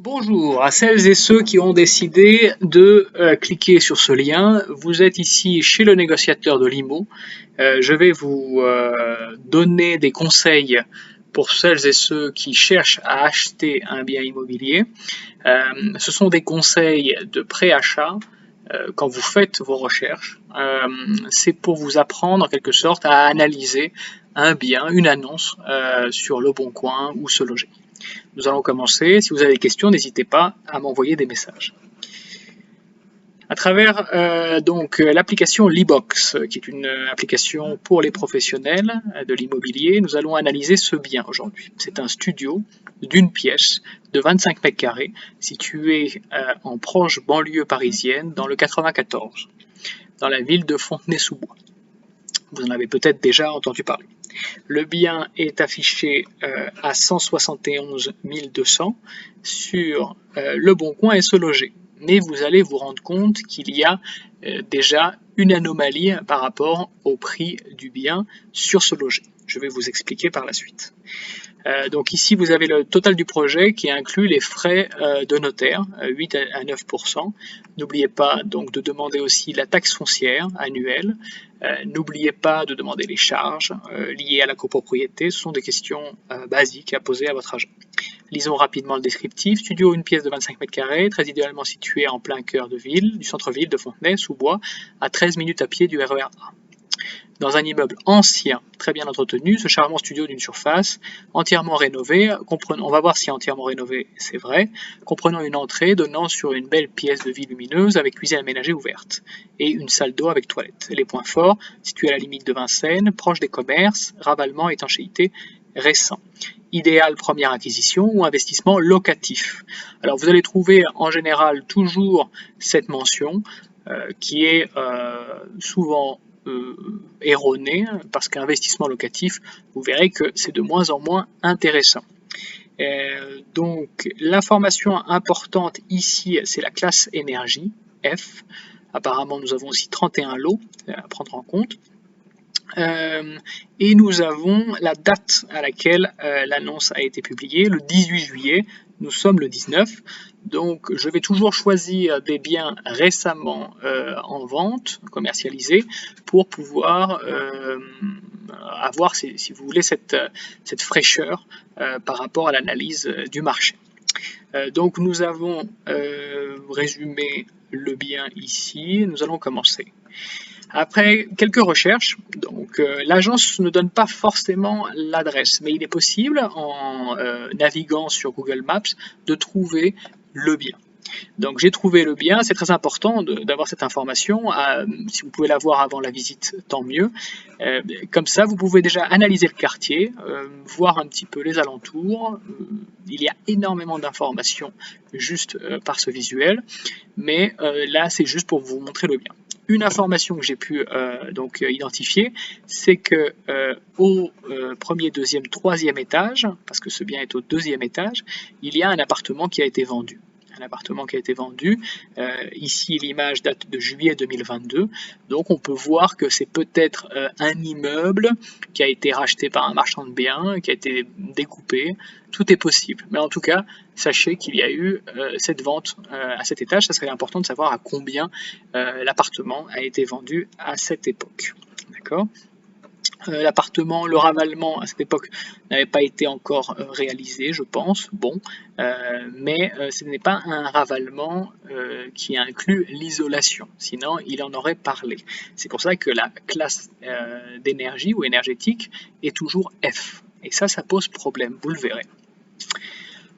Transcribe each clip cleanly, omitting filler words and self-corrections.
Bonjour à celles et ceux qui ont décidé de cliquer sur ce lien. Vous êtes ici chez le négociateur de l'IMO. Je vais vous donner des conseils pour celles et ceux qui cherchent à acheter un bien immobilier. Ce sont des conseils de préachat quand vous faites vos recherches. C'est pour vous apprendre en quelque sorte à analyser un bien, une annonce sur Le Bon Coin ou Se Loger. Nous allons commencer. Si vous avez des questions, n'hésitez pas à m'envoyer des messages. À travers l'application Libox, qui est une application pour les professionnels de l'immobilier, nous allons analyser ce bien aujourd'hui. C'est un studio d'une pièce de 25 mètres carrés situé en proche banlieue parisienne dans le 94, dans la ville de Fontenay-sous-Bois. Vous en avez peut-être déjà entendu parler. Le bien est affiché à 171 200 sur Le Bon Coin et Se Loger. Mais vous allez vous rendre compte qu'il y a déjà une anomalie par rapport au prix du bien sur Se Loger. Je vais vous expliquer par la suite. Donc ici, vous avez le total du projet qui inclut les frais de notaire, 8 à 9%. N'oubliez pas donc de demander aussi la taxe foncière annuelle. N'oubliez pas de demander les charges liées à la copropriété. Ce sont des questions basiques à poser à votre agent. Lisons rapidement le descriptif. Studio, une pièce de 25 mètres carrés, très idéalement située en plein cœur de ville, du centre-ville de Fontenay-sous-Bois, à 13 minutes à pied du RER A. Dans un immeuble ancien, très bien entretenu, ce charmant studio d'une surface entièrement rénové, on va voir si entièrement rénové, c'est vrai, comprenant une entrée donnant sur une belle pièce de vie lumineuse avec cuisine aménagée ouverte et une salle d'eau avec toilette. Les points forts, situés à la limite de Vincennes, proche des commerces, ravalement, étanchéité récent. Idéal première acquisition ou investissement locatif. Alors vous allez trouver en général toujours cette mention qui est souvent erronée, parce qu'investissement locatif, vous verrez que c'est de moins en moins intéressant. Donc l'information importante ici, c'est la classe énergie, F. Apparemment, nous avons aussi 31 lots à prendre en compte. Et nous avons la date à laquelle l'annonce a été publiée, le 18 juillet, nous sommes le 19, donc je vais toujours choisir des biens récemment en vente, commercialisés, pour pouvoir avoir, si vous voulez, cette fraîcheur par rapport à l'analyse du marché. Donc nous avons résumé le bien ici, nous allons commencer. Après quelques recherches, donc l'agence ne donne pas forcément l'adresse, mais il est possible en naviguant sur Google Maps de trouver le bien. Donc j'ai trouvé le bien, c'est très important d'avoir cette information, si vous pouvez l'avoir avant la visite, tant mieux. Comme ça, vous pouvez déjà analyser le quartier, voir un petit peu les alentours. Il y a énormément d'informations juste par ce visuel, mais là c'est juste pour vous montrer le bien. Une information que j'ai pu identifier, c'est que au premier, deuxième, troisième étage, parce que ce bien est au deuxième étage, il y a un appartement qui a été vendu. Ici, l'image date de juillet 2022. Donc, on peut voir que c'est peut-être un immeuble qui a été racheté par un marchand de biens, qui a été découpé. Tout est possible. Mais en tout cas, sachez qu'il y a eu cette vente à cet étage. Ça serait important de savoir à combien l'appartement a été vendu à cette époque. D'accord ? L'appartement, le ravalement à cette époque n'avait pas été encore réalisé, je pense. Bon, mais ce n'est pas un ravalement qui inclut l'isolation, sinon il en aurait parlé. C'est pour ça que la classe d'énergie ou énergétique est toujours F. Et ça pose problème, vous le verrez.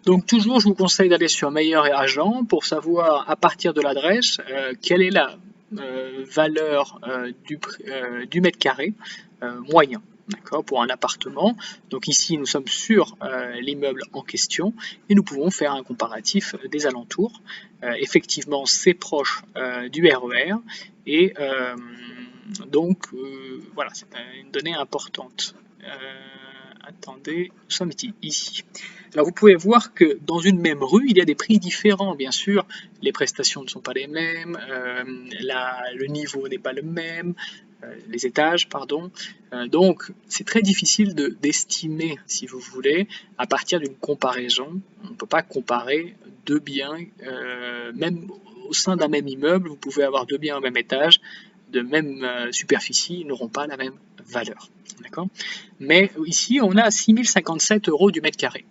Donc toujours, je vous conseille d'aller sur Meilleur et Agent pour savoir à partir de l'adresse quelle est la valeur du mètre carré moyen, d'accord, pour un appartement. Donc ici, nous sommes sur l'immeuble en question et nous pouvons faire un comparatif des alentours. Effectivement, c'est proche du RER et donc voilà, c'est une donnée importante. Attendez, nous sommes ici. Alors vous pouvez voir que dans une même rue, il y a des prix différents, bien sûr. Les prestations ne sont pas les mêmes, le niveau n'est pas le même, les étages, pardon. Donc c'est très difficile d'estimer, si vous voulez, à partir d'une comparaison. On ne peut pas comparer deux biens, même au sein d'un même immeuble, vous pouvez avoir deux biens au même étage, de même superficie, ils n'auront pas la même valeur. D'accord? Mais ici, on a 6057 € du mètre carré.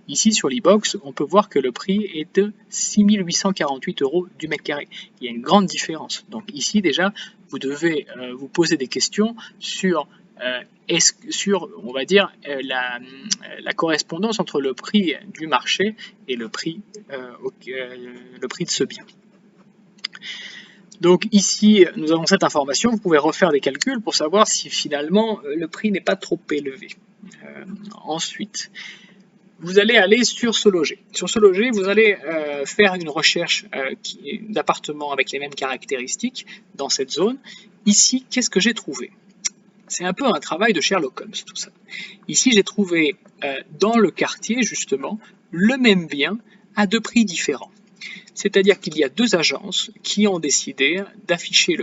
Ici, sur l'e-box, on peut voir que le prix est de 6848 € du mètre carré. Il y a une grande différence. Donc ici, déjà, vous devez vous poser des questions sur, on va dire, la correspondance entre le prix du marché et le prix de ce bien. Donc ici, nous avons cette information, vous pouvez refaire des calculs pour savoir si finalement le prix n'est pas trop élevé. Ensuite, vous allez aller sur Se Loger. Sur Se Loger, vous allez faire une recherche d'appartements avec les mêmes caractéristiques dans cette zone. Ici, qu'est-ce que j'ai trouvé? C'est un peu un travail de Sherlock Holmes, tout ça. Ici, j'ai trouvé dans le quartier, justement, le même bien à deux prix différents. C'est-à-dire qu'il y a deux agences qui ont décidé d'afficher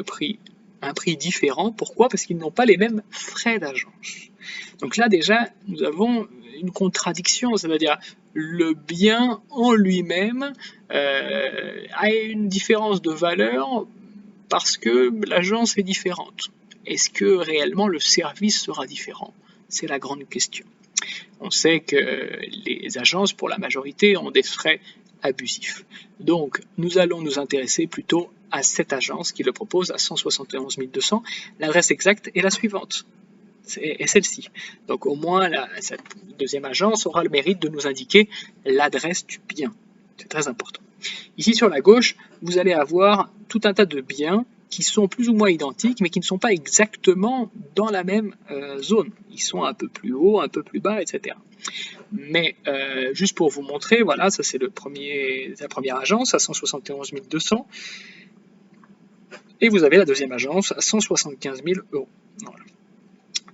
un prix différent. Pourquoi? Parce qu'ils n'ont pas les mêmes frais d'agence. Donc là déjà, nous avons une contradiction, c'est-à-dire le bien en lui-même a une différence de valeur parce que l'agence est différente. Est-ce que réellement le service sera différent? C'est la grande question. On sait que les agences, pour la majorité, ont des frais abusifs. Donc, nous allons nous intéresser plutôt à cette agence qui le propose à 171 200. L'adresse exacte est la suivante, est celle-ci. Donc, au moins, cette deuxième agence aura le mérite de nous indiquer l'adresse du bien. C'est très important. Ici, sur la gauche, vous allez avoir tout un tas de biens qui sont plus ou moins identiques, mais qui ne sont pas exactement dans la même zone. Ils sont un peu plus haut, un peu plus bas, etc. Mais juste pour vous montrer, voilà, ça c'est la première agence à 171 200. Et vous avez la deuxième agence à 175 000 €. Voilà.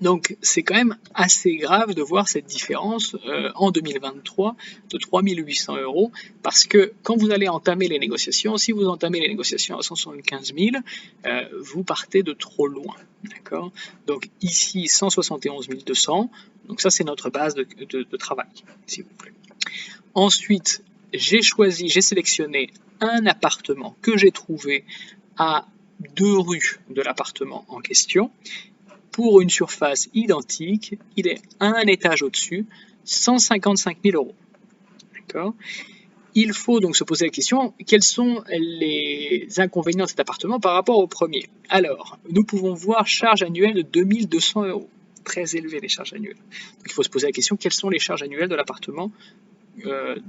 Donc c'est quand même assez grave de voir cette différence en 2023 de 3 800 €, parce que quand vous allez entamer les négociations, si vous entamez les négociations à 175 000, vous partez de trop loin. D'accord? Donc ici 171 200, donc ça c'est notre base de travail, s'il vous plaît. Ensuite, j'ai sélectionné un appartement que j'ai trouvé à 2 rues de l'appartement en question. Pour une surface identique, il est un étage au-dessus, 155 000 €. D'accord? Il faut donc se poser la question, quels sont les inconvénients de cet appartement par rapport au premier? Alors, nous pouvons voir charge annuelle de 2200 €. Très élevées les charges annuelles. Donc, il faut se poser la question, quelles sont les charges annuelles de l'appartement que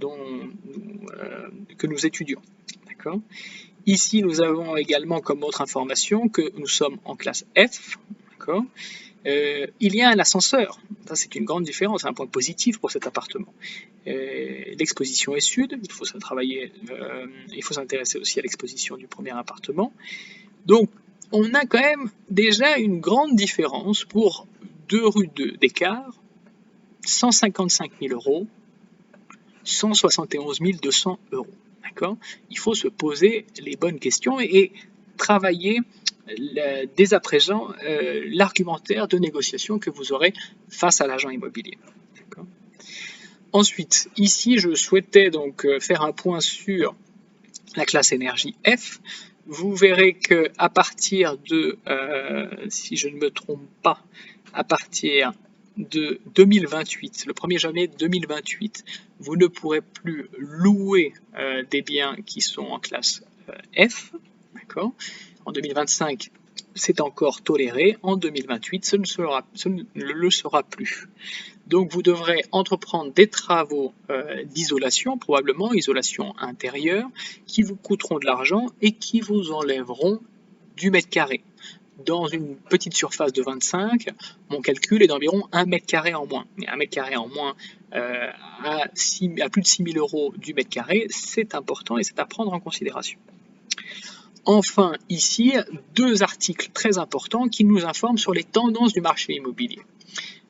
nous étudions? D'accord? Ici, nous avons également comme autre information que nous sommes en classe F. Il y a un ascenseur, ça c'est une grande différence, un point positif pour cet appartement. L'exposition est sud, il faut s'intéresser aussi à l'exposition du premier appartement. Donc on a quand même déjà une grande différence pour 2 rues d'écart, 155 000 €, 171 200 €. D'accord? Il faut se poser les bonnes questions et travailler dès à présent l'argumentaire de négociation que vous aurez face à l'agent immobilier. Ensuite, ici, je souhaitais donc faire un point sur la classe énergie F. Vous verrez que à partir de, si je ne me trompe pas, à partir de 2028, le 1er janvier 2028, vous ne pourrez plus louer des biens qui sont en classe F. D'accord? En 2025, c'est encore toléré. En 2028, ce ne le sera plus. Donc vous devrez entreprendre des travaux d'isolation, probablement isolation intérieure, qui vous coûteront de l'argent et qui vous enlèveront du mètre carré. Dans une petite surface de 25, mon calcul est d'environ 1 mètre carré en moins. Mais 1 mètre carré en moins à plus de 6 000 € du mètre carré, c'est important et c'est à prendre en considération. Enfin, ici, 2 articles très importants qui nous informent sur les tendances du marché immobilier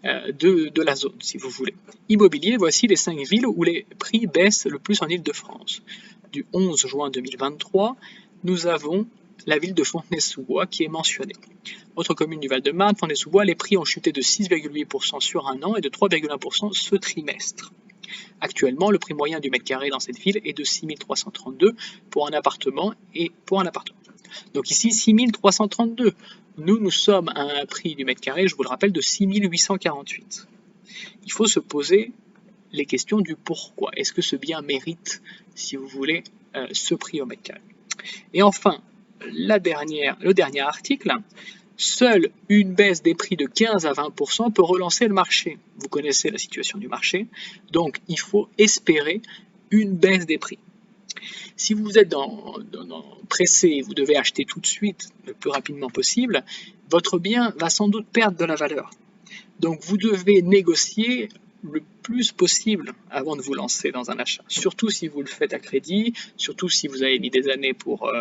de la zone, si vous voulez. Immobilier, voici les 5 villes où les prix baissent le plus en Île-de-France. Du 11 juin 2023, nous avons la ville de Fontenay-sous-Bois qui est mentionnée. Autre commune du Val-de-Marne, Fontenay-sous-Bois, les prix ont chuté de 6,8% sur un an et de 3,1% ce trimestre. Actuellement, le prix moyen du mètre carré dans cette ville est de 6 332 pour un appartement et pour un appartement. Donc ici, 6 332. Nous sommes à un prix du mètre carré, je vous le rappelle, de 6 848. Il faut se poser les questions du pourquoi. Est-ce que ce bien mérite, si vous voulez, ce prix au mètre carré? Et enfin, le dernier article, seule une baisse des prix de 15 à 20% peut relancer le marché. Vous connaissez la situation du marché, donc il faut espérer une baisse des prix. Si vous êtes pressé, vous devez acheter tout de suite, le plus rapidement possible, votre bien va sans doute perdre de la valeur. Donc vous devez négocier le plus possible avant de vous lancer dans un achat. Surtout si vous le faites à crédit, surtout si vous avez mis des années pour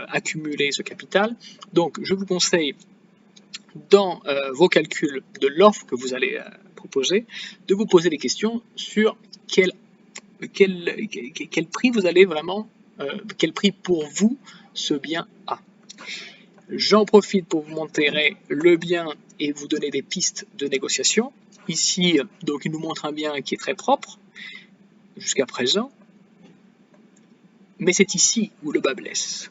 accumuler ce capital. Donc je vous conseille dans vos calculs de l'offre que vous allez proposer, de vous poser des questions sur quel prix vous allez vraiment, quel prix pour vous ce bien a. J'en profite pour vous montrer le bien et vous donner des pistes de négociation. Ici, donc, il nous montre un bien qui est très propre jusqu'à présent, mais c'est ici où le bas blesse.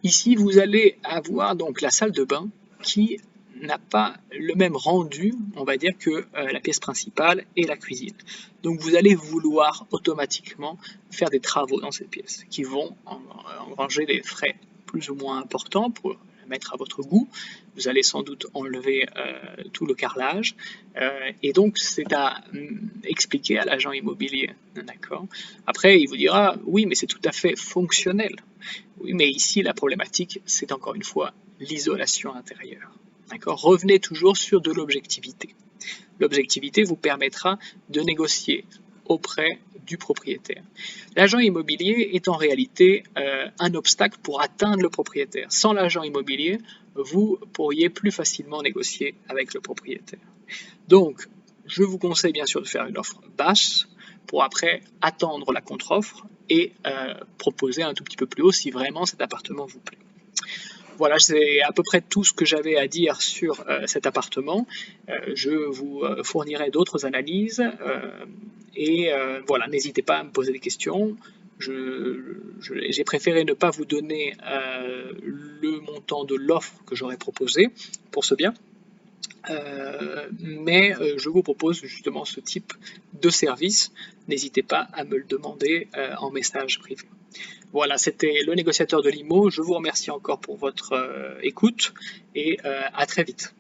Ici, vous allez avoir donc la salle de bain qui n'a pas le même rendu, on va dire, que la pièce principale et la cuisine. Donc vous allez vouloir automatiquement faire des travaux dans cette pièce qui vont engranger des frais plus ou moins importants pour la mettre à votre goût. Vous allez sans doute enlever tout le carrelage et donc c'est à expliquer à l'agent immobilier. D'accord. Après, il vous dira oui, mais c'est tout à fait fonctionnel. Oui, mais ici la problématique, c'est encore une fois l'isolation intérieure. D'accord. Revenez toujours sur de l'objectivité. L'objectivité vous permettra de négocier auprès du propriétaire. L'agent immobilier est en réalité un obstacle pour atteindre le propriétaire. Sans l'agent immobilier, vous pourriez plus facilement négocier avec le propriétaire. Donc, je vous conseille bien sûr de faire une offre basse pour après attendre la contre-offre et proposer un tout petit peu plus haut si vraiment cet appartement vous plaît. Voilà, c'est à peu près tout ce que j'avais à dire sur cet appartement. Je vous fournirai d'autres analyses et voilà, n'hésitez pas à me poser des questions. J'ai préféré ne pas vous donner le montant de l'offre que j'aurais proposé pour ce bien. Mais je vous propose justement ce type de service. N'hésitez pas à me le demander en message privé. Voilà, c'était le négociateur de l'IMO. Je vous remercie encore pour votre écoute et à très vite.